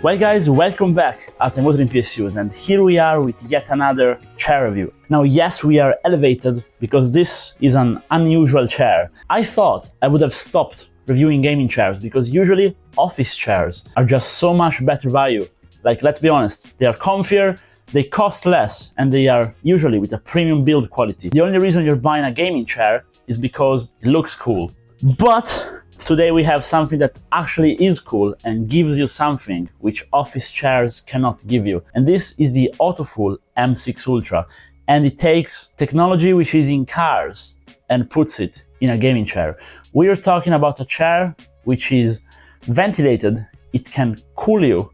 Well guys, welcome back at ImWateringPSUs, and here we are with yet another chair review. Now yes, we are elevated because this is an unusual chair. I thought I would have stopped reviewing gaming chairs because usually office chairs are just so much better value. Like, let's be honest, they are comfier, they cost less, and they are usually with a premium build quality. The only reason you're buying a gaming chair is because it looks cool. But today we have something that actually is cool and gives you something which office chairs cannot give you. And this is the Autofull M6 Ultra. And it takes technology which is in cars and puts it in a gaming chair. We are talking about a chair which is ventilated, it can cool you,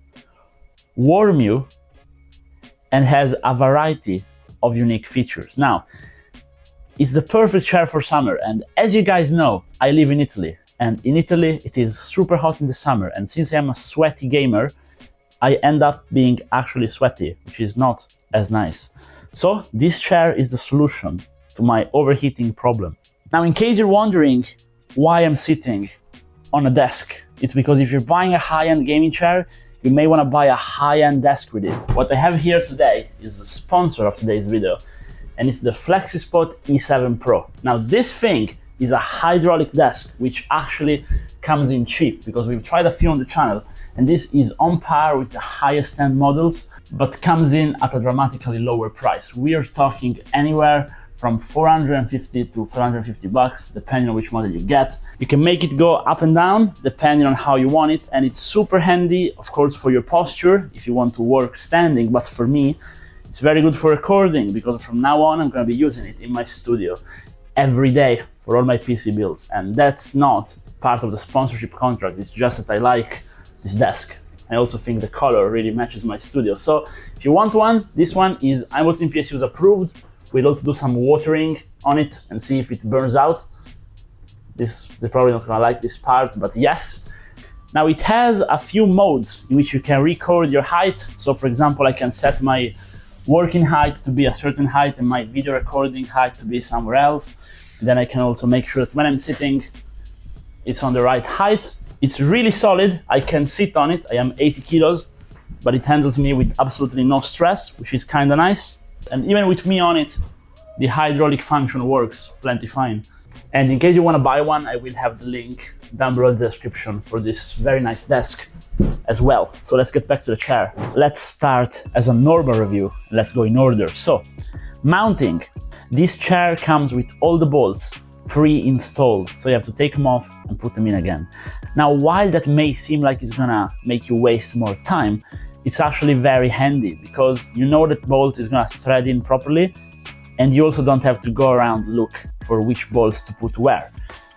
warm you, and has a variety of unique features. Now, it's the perfect chair for summer, and as you guys know, I live in Italy. And in Italy, it is super hot in the summer. And since I am a sweaty gamer, I end up being actually sweaty, which is not as nice. So this chair is the solution to my overheating problem. Now, in case you're wondering why I'm sitting on a desk, it's because if you're buying a high-end gaming chair, you may want to buy a high-end desk with it. What I have here today is the sponsor of today's video, and it's the FlexiSpot E7 Pro. Now, this thing is a hydraulic desk, which actually comes in cheap because we've tried a few on the channel, and this is on par with the highest end models, but comes in at a dramatically lower price. We are talking anywhere from 450 to 450 bucks, depending on which model you get. You can make it go up and down depending on how you want it, and it's super handy, of course, for your posture if you want to work standing, but for me, it's very good for recording because from now on, I'm gonna be using it in my studio every day for all my PC builds. And that's not part of the sponsorship contract, it's just that I like this desk. I also think the color really matches my studio. So if you want one, this one is ImWateringPSUs approved. We'll also do some watering on it and see if it burns out. They're probably not gonna like this part, but yes. Now it has a few modes in which you can record your height. So for example, I can set my working height to be a certain height and my video recording height to be somewhere else. Then I can also make sure that when I'm sitting, it's on the right height. It's really solid. I can sit on it. I am 80 kilos, but it handles me with absolutely no stress, which is kind of nice. And even with me on it, the hydraulic function works plenty fine. And in case you want to buy one, I will have the link down below the description for this very nice desk as well. So let's get back to the chair. Let's start as a normal review. Let's go in order. So, mounting. This chair comes with all the bolts pre-installed, so you have to take them off and put them in again. Now, while that may seem like it's gonna make you waste more time, it's actually very handy because you know that bolt is gonna thread in properly, and you also don't have to go around look for which bolts to put where.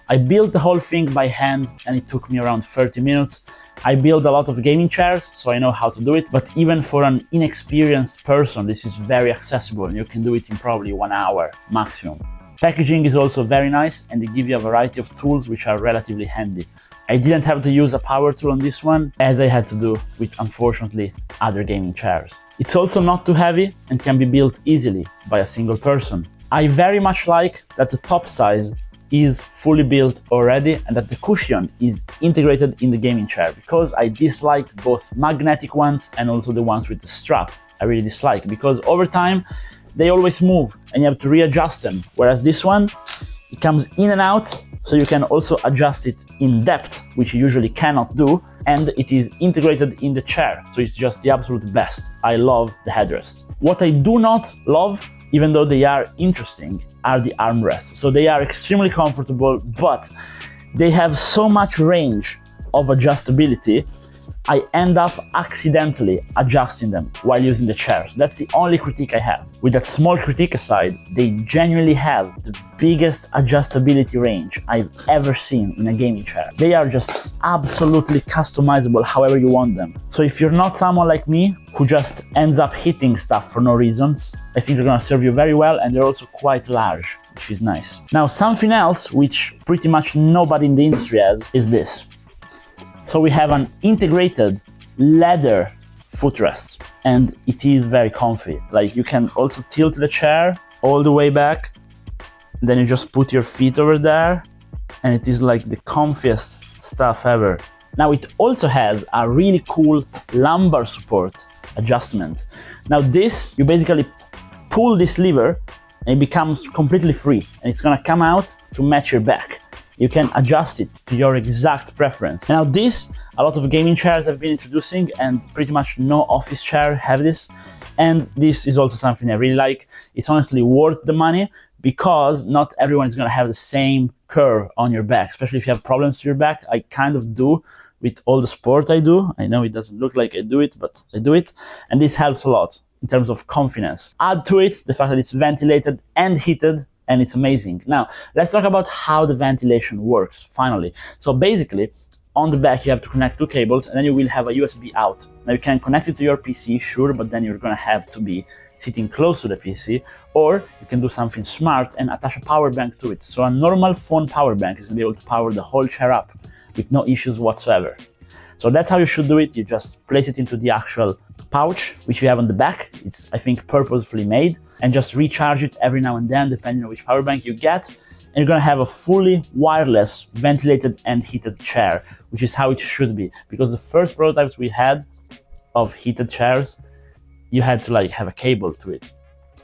I built the whole thing by hand and it took me around 30 minutes. I build a lot of gaming chairs, so I know how to do it, but even for an inexperienced person, this is very accessible and you can do it in probably 1 hour maximum. Packaging is also very nice and they give you a variety of tools which are relatively handy. I didn't have to use a power tool on this one, as I had to do with, unfortunately, other gaming chairs. It's also not too heavy and can be built easily by a single person. I very much like that the top size is fully built already and that the cushion is integrated in the gaming chair, because I disliked both magnetic ones and also the ones with the strap. I really dislike because over time they always move and you have to readjust them, whereas this one, it comes in and out, so you can also adjust it in depth, which you usually cannot do, and it is integrated in the chair, so it's just the absolute best. I love the headrest. What I do not love, even though they are interesting, are the armrests. So they are extremely comfortable, but they have so much range of adjustability, I end up accidentally adjusting them while using the chairs. That's the only critique I have. With that small critique aside, they genuinely have the biggest adjustability range I've ever seen in a gaming chair. They are just absolutely customizable however you want them. So if you're not someone like me who just ends up hitting stuff for no reasons, I think they're gonna serve you very well, and they're also quite large, which is nice. Now, something else which pretty much nobody in the industry has is this. So we have an integrated leather footrest, and it is very comfy. Like, you can also tilt the chair all the way back, then you just put your feet over there, and it is like the comfiest stuff ever. Now it also has a really cool lumbar support adjustment. Now this, you basically pull this lever and it becomes completely free, and it's gonna come out to match your back. You can adjust it to your exact preference. Now this, a lot of gaming chairs have been introducing, and pretty much no office chair have this. And this is also something I really like. It's honestly worth the money because not everyone is gonna have the same curve on your back, especially if you have problems with your back. I kind of do with all the sport I do. I know it doesn't look like I do it, but I do it. And this helps a lot in terms of confidence. Add to it the fact that it's ventilated and heated, and it's amazing. Now, let's talk about how the ventilation works, finally. So basically, on the back, you have to connect two cables, and then you will have a USB out. Now, you can connect it to your PC, sure, but then you're gonna have to be sitting close to the PC, or you can do something smart and attach a power bank to it. So a normal phone power bank is gonna be able to power the whole chair up with no issues whatsoever. So that's how you should do it. You just place it into the actual pouch, which you have on the back. It's, I think, purposefully made, and just recharge it every now and then, depending on which power bank you get. And you're gonna have a fully wireless, ventilated and heated chair, which is how it should be. Because the first prototypes we had of heated chairs, you had to like have a cable to it.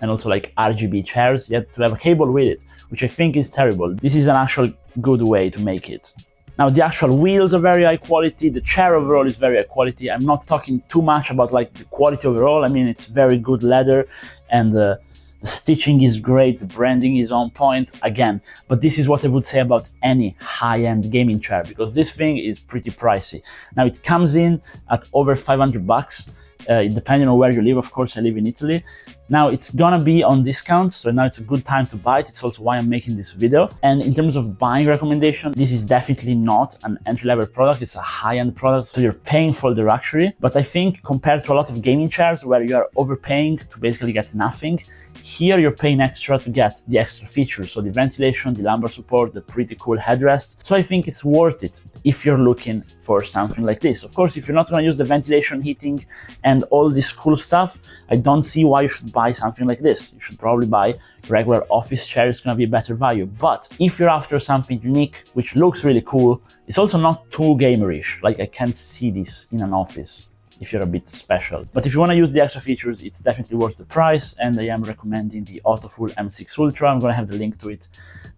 And also like RGB chairs, you had to have a cable with it, which I think is terrible. This is an actual good way to make it. Now the actual wheels are very high quality, the chair overall is very high quality. I'm not talking too much about like the quality overall. I mean, it's very good leather, and the stitching is great, the branding is on point again. But this is what I would say about any high-end gaming chair, because this thing is pretty pricey. Now it comes in at over 500 bucks. Depending on where you live. Of course, I live in Italy. Now it's gonna be on discount, so now it's a good time to buy it. It's also why I'm making this video. And in terms of buying recommendation, this is definitely not an entry-level product. It's a high-end product, so you're paying for the luxury. But I think compared to a lot of gaming chairs where you are overpaying to basically get nothing, here you're paying extra to get the extra features. So the ventilation, the lumbar support, the pretty cool headrest. So I think it's worth it if you're looking for something like this. Of course, if you're not gonna use the ventilation, heating, and all this cool stuff, I don't see why you should buy something like this. You should probably buy regular office chair. It's gonna be a better value. But if you're after something unique, which looks really cool, it's also not too gamerish. Like I can't see this in an office if you're a bit special. But if you wanna use the extra features, it's definitely worth the price, and I am recommending the Autofull M6 Ultra. I'm gonna have the link to it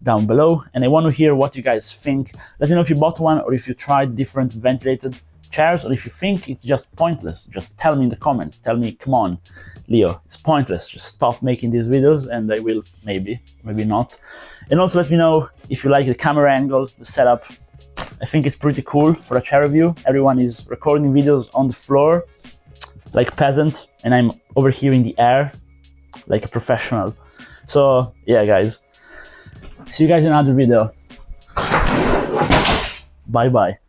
down below, and I want to hear what you guys think. Let me know if you bought one, or if you tried different ventilated chairs, or if you think it's just pointless. Just tell me in the comments. Tell me, come on, Leo, it's pointless. Just stop making these videos, and I will, maybe not. And also let me know if you like the camera angle, the setup. I think it's pretty cool for a chair review. Everyone is recording videos on the floor like peasants, and I'm over here in the air like a professional. So yeah, guys, see you guys in another video. Bye bye.